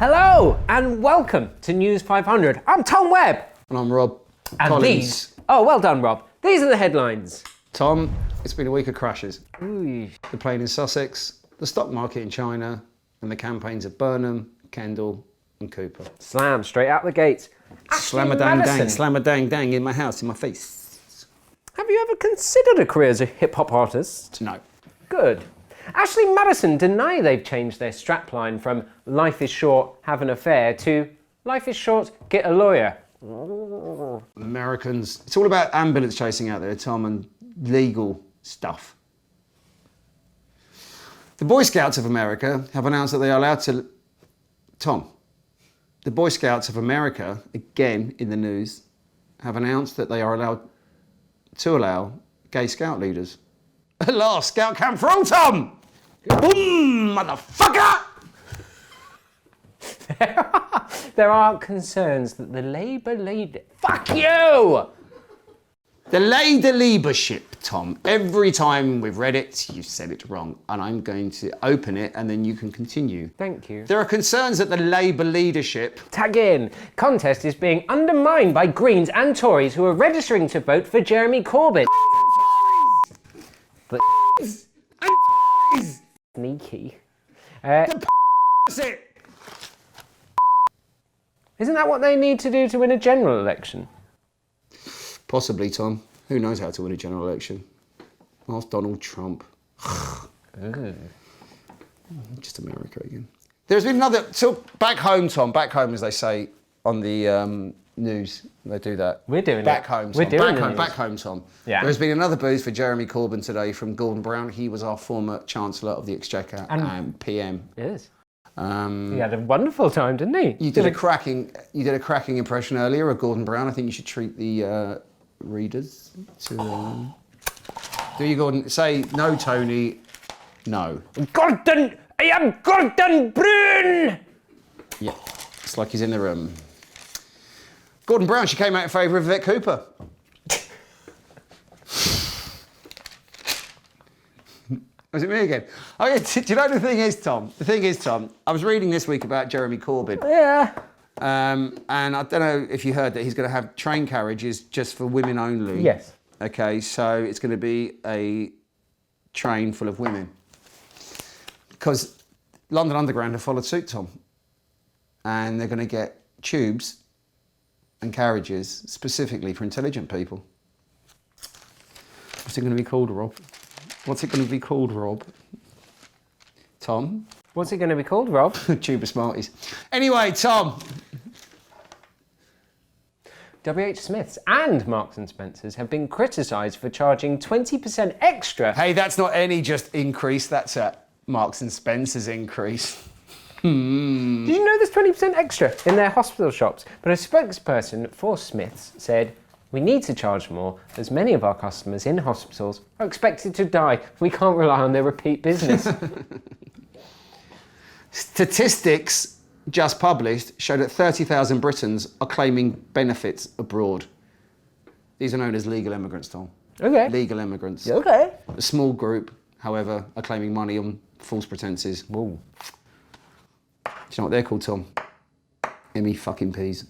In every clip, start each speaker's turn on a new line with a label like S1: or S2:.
S1: Hello and welcome to News 500. I'm Tom Webb.
S2: And I'm Rob
S1: And
S2: Collins.
S1: oh, well done, Rob. These are the headlines.
S2: Tom, it's been a week of crashes.
S1: Ooh.
S2: The plane in Sussex, the stock market in China, and the campaigns of Burnham, Kendall and Cooper.
S1: Slam straight out the gates.
S2: Slam a dang dang, slam a dang dang in my house, in my face.
S1: Have you ever considered a career as a hip-hop artist?
S2: No.
S1: Good. Ashley Madison deny they've changed their strapline from life is short, have an affair to life is short, get a lawyer.
S2: Americans, it's all about ambulance chasing out there, Tom, and legal stuff. The Boy Scouts of America have announced that they are allowed to... Tom, the Boy Scouts of America, again in the news, have announced that they are allowed to allow gay scout leaders. At last, Scout Camp for all, Tom! Boom, motherfucker!
S1: There are concerns that the Labour leader... Fuck you!
S2: The Labour leadership, Tom. Every time we've read it, you've said it wrong. And I'm going to open it and then you can continue.
S1: Thank you.
S2: There are concerns that the Labour leadership...
S1: Tag in. Contest is being undermined by Greens and Tories who are registering to vote for Jeremy Corbyn. But sneaky.
S2: it.
S1: Isn't that what they need to do to win a general election?
S2: Possibly, Tom. Who knows how to win a general election? Ask Donald Trump. Just America again. There's been another... So back home, Tom. Back home, as they say on the news. They do that.
S1: We're doing
S2: back
S1: it.
S2: Home, Tom.
S1: We're doing
S2: back home, Tom.
S1: Yeah.
S2: There's been another boost for Jeremy Corbyn today from Gordon Brown. He was our former Chancellor of the Exchequer and PM.
S1: Yes. He had a wonderful time, didn't he?
S2: You did a cracking impression earlier of Gordon Brown. I think you should treat the readers to... do you, Gordon? Say, no, Tony, no.
S1: Gordon! I am Gordon Brown!
S2: Yeah, it's like he's in the room. Gordon Brown, she came out in favour of Vivek Cooper. Was it me again? Oh yeah, do you know the thing is, Tom? The thing is, Tom, I was reading this week about Jeremy Corbyn.
S1: Yeah.
S2: And I don't know if you heard that he's going to have train carriages just for women only.
S1: Yes.
S2: Okay, so it's going to be a train full of women. Because London Underground have followed suit, Tom. And they're going to get tubes and carriages specifically for intelligent people. What's it going to be called, Rob? What's it going to be called, Rob? Tom?
S1: What's it going to be called, Rob?
S2: Tube of Smarties. Anyway, Tom.
S1: W.H. Smith's and Marks and Spencer's have been criticised for charging 20% extra.
S2: Hey, that's not any just increase, that's a Marks and Spencer's increase.
S1: Did you know there's 20% extra in their hospital shops? But a spokesperson for Smith's said, we need to charge more as many of our customers in hospitals are expected to die. We can't rely on their repeat business.
S2: Statistics just published show that 30,000 Britons are claiming benefits abroad. These are known as legal immigrants, Tom.
S1: Okay.
S2: Legal immigrants.
S1: Okay.
S2: A small group, however, are claiming money on false pretences.
S1: Whoa.
S2: Do you know what they're called, Tom? fucking P's.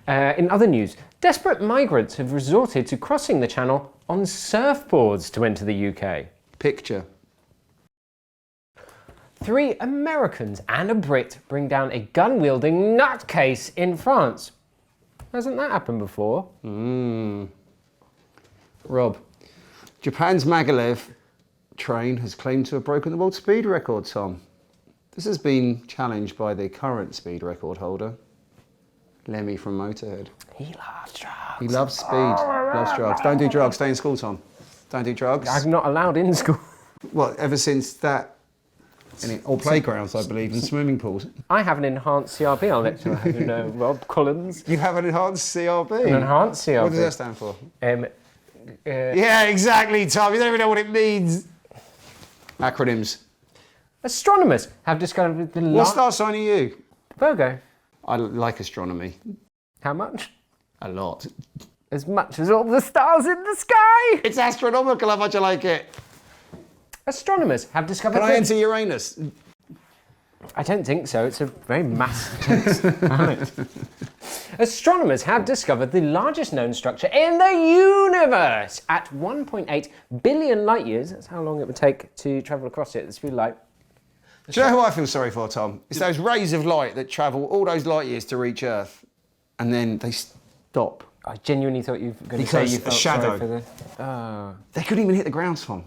S1: In other news, desperate migrants have resorted to crossing the channel on surfboards to enter the UK.
S2: Picture.
S1: 3 Americans and a Brit bring down a gun-wielding nutcase in France. Hasn't that happened before?
S2: Rob, Japan's Maglev train has claimed to have broken the world speed record, Tom. This has been challenged by the current speed record holder, Lemmy from Motorhead.
S1: He loves drugs.
S2: He loves speed, loves drugs. Don't do drugs, stay in school, Tom. Don't do drugs.
S1: I'm not allowed in school.
S2: Well, ever since that, or playgrounds, I believe, and swimming pools.
S1: I have an enhanced CRB, I'll let you know, Rob Collins.
S2: You have an enhanced CRB?
S1: An enhanced CRB.
S2: What does that stand for?
S1: Yeah,
S2: Yeah, exactly, Tom. You don't even know what it means. Acronyms.
S1: Astronomers have discovered the
S2: What star sign are you?
S1: Virgo.
S2: I like astronomy.
S1: How much?
S2: A lot.
S1: As much as all the stars in the sky.
S2: It's astronomical how much I like it.
S1: Astronomers have discovered...
S2: Can I enter Uranus?
S1: I don't think so. It's a very massive planet. Astronomers have discovered the largest known structure in the universe at 1.8 billion light years. That's how long it would take to travel across it at the speed of light.
S2: Do you know who I feel sorry for, Tom? It's those rays of light that travel all those light years to reach Earth, and then they stop.
S1: I genuinely thought you were going to say you felt
S2: a shadow.
S1: sorry for the... Oh.
S2: They couldn't even hit the ground, Tom.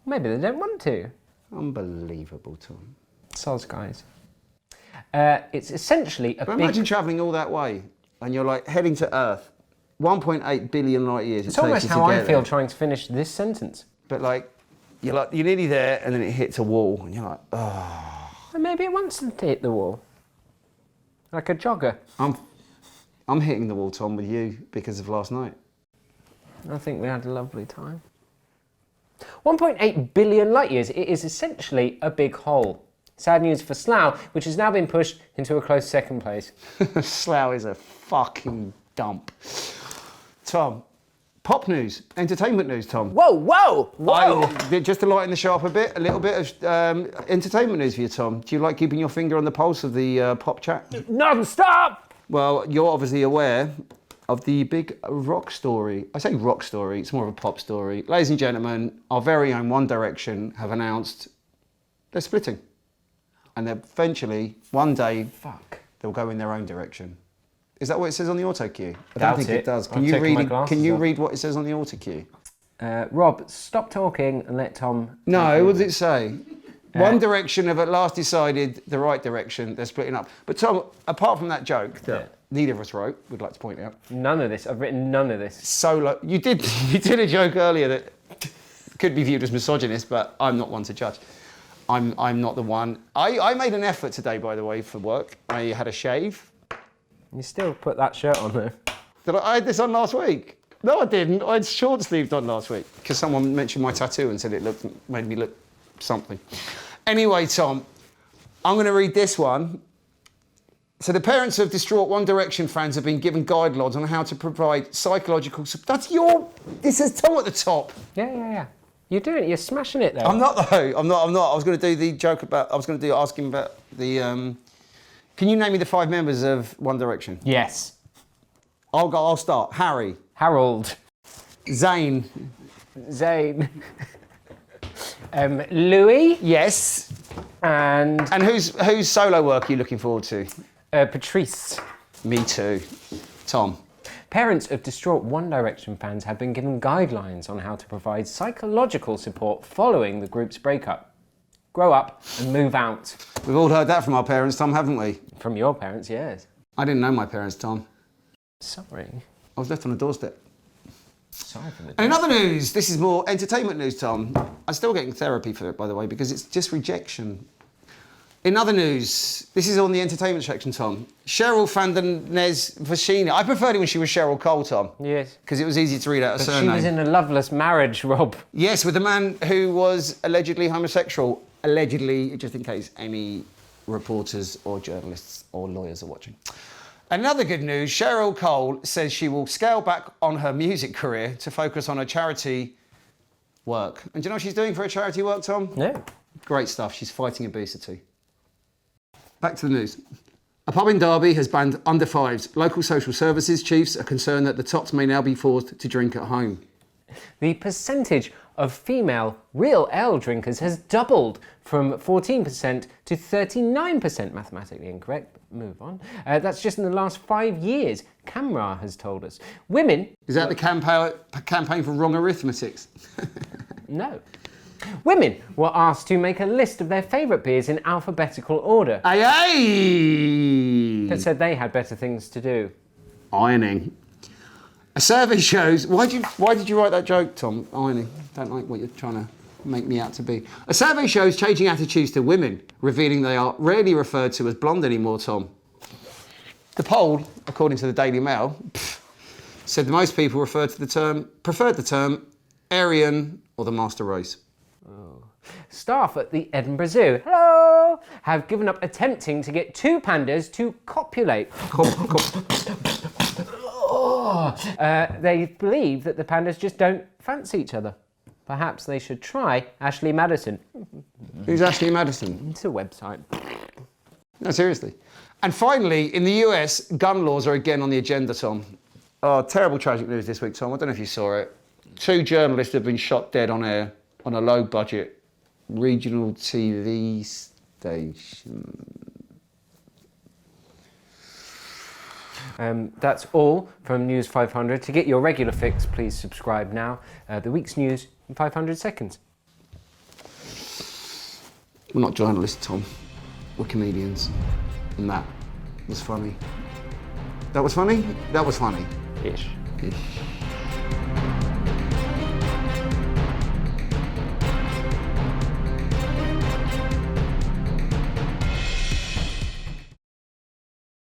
S1: Maybe they don't want to.
S2: Unbelievable, Tom.
S1: Soz, guys. It's essentially a
S2: But
S1: big...
S2: imagine travelling all that way, and you're like heading to Earth. 1.8 billion light years.
S1: It's almost how I feel trying to finish this sentence.
S2: But like you're nearly there, and then it hits a wall, and you're like, oh.
S1: And maybe it wants to hit the wall. Like a jogger.
S2: I'm hitting the wall, Tom, with you because of last night.
S1: I think we had a lovely time. 1.8 billion light years. It is essentially a big hole. Sad news for Slough, which has now been pushed into a close second place.
S2: Slough is a fucking dump. Tom, pop news, entertainment news, Tom.
S1: Whoa, whoa, whoa!
S2: Just to lighten the show up a bit, a little bit of entertainment news for you, Tom. Do you like keeping your finger on the pulse of the pop chat?
S1: Non-stop!
S2: Well, you're obviously aware of the big rock story. I say rock story, it's more of a pop story. Ladies and gentlemen, our very own One Direction have announced they're splitting. And eventually, one day, they'll go in their own direction. Is that what it says on the auto cue? I don't think it does. Can you read what it says on the auto cue?
S1: Rob, stop talking and let Tom...
S2: No, what does it say? One Direction have at last decided the right direction. They're splitting up. But Tom, apart from that joke that neither of us wrote, we'd like to point out.
S1: None of this. I've written none of this.
S2: Solo. You did a joke earlier that could be viewed as misogynist, but I'm not one to judge. I'm not the one. I made an effort today, by the way, for work. I had a shave.
S1: You still put that shirt on though.
S2: I had this on last week. No, I didn't. I had short sleeved on last week because someone mentioned my tattoo and said it made me look something. Anyway, Tom, I'm going to read this one. So the parents of distraught One Direction fans have been given guidelines on how to provide psychological support. This is Tom at the top.
S1: Yeah. You're doing it. You're smashing it, though.
S2: I'm not, though. I'm not. I was going to do the joke about... ask him about the... Can you name me the 5 members of One Direction?
S1: Yes.
S2: I'll start. Harry.
S1: Harold.
S2: Zayn.
S1: Louis.
S2: Yes.
S1: And
S2: whose solo work are you looking forward to?
S1: Patrice.
S2: Me too. Tom.
S1: Parents of distraught One Direction fans have been given guidelines on how to provide psychological support following the group's breakup. Grow up and move out.
S2: We've all heard that from our parents, Tom, haven't we?
S1: From your parents, yes.
S2: I didn't know my parents, Tom.
S1: Sorry.
S2: I was left on a doorstep.
S1: Sorry for the...
S2: And in other news, this is more entertainment news, Tom. I'm still getting therapy for it, by the way, because it's just rejection. In other news, this is on the entertainment section, Tom. Cheryl Fernandez-Versini. I preferred it when she was Cheryl Cole, Tom.
S1: Yes.
S2: Because it was easy to read out a surname.
S1: She was in a loveless marriage, Rob.
S2: Yes, with a man who was allegedly homosexual. Allegedly, just in case any reporters or journalists or lawyers are watching. Another good news, Cheryl Cole says she will scale back on her music career to focus on her charity work. And do you know what she's doing for her charity work, Tom?
S1: No.
S2: Great stuff. She's fighting obesity. Back to the news. A pub in Derby has banned under 5s. Local social services chiefs are concerned that the tots may now be forced to drink at home.
S1: The percentage of female real ale drinkers has doubled from 14% to 39%. Mathematically incorrect, but move on. That's just in the last 5 years, CAMRA has told us. Women...
S2: Is that the campaign for wrong arithmetics?
S1: No. Women were asked to make a list of their favourite beers in alphabetical order.
S2: Aye, aye!
S1: That said they had better things to do.
S2: Ironing. A survey shows... Why did you write that joke, Tom? Ironing. Don't like what you're trying to make me out to be. A survey shows changing attitudes to women, revealing they are rarely referred to as blonde anymore, Tom. The poll, according to the Daily Mail, said that most people preferred the term Aryan or the master race.
S1: Oh. Staff at the Edinburgh Zoo, hello, have given up attempting to get 2 pandas to copulate. They believe that the pandas just don't fancy each other. Perhaps they should try Ashley Madison.
S2: Who's Ashley Madison?
S1: It's a website.
S2: No, seriously. And finally, in the US, gun laws are again on the agenda, Tom. Oh, terrible tragic news this week, Tom. I don't know if you saw it. 2 journalists have been shot dead on air on a low-budget regional TV station.
S1: That's all from News 500. To get your regular fix, please subscribe now. The week's news in 500 seconds.
S2: We're not journalists, Tom. We're comedians. And that was funny. That was funny? That was funny.
S1: Ish.
S2: Ish.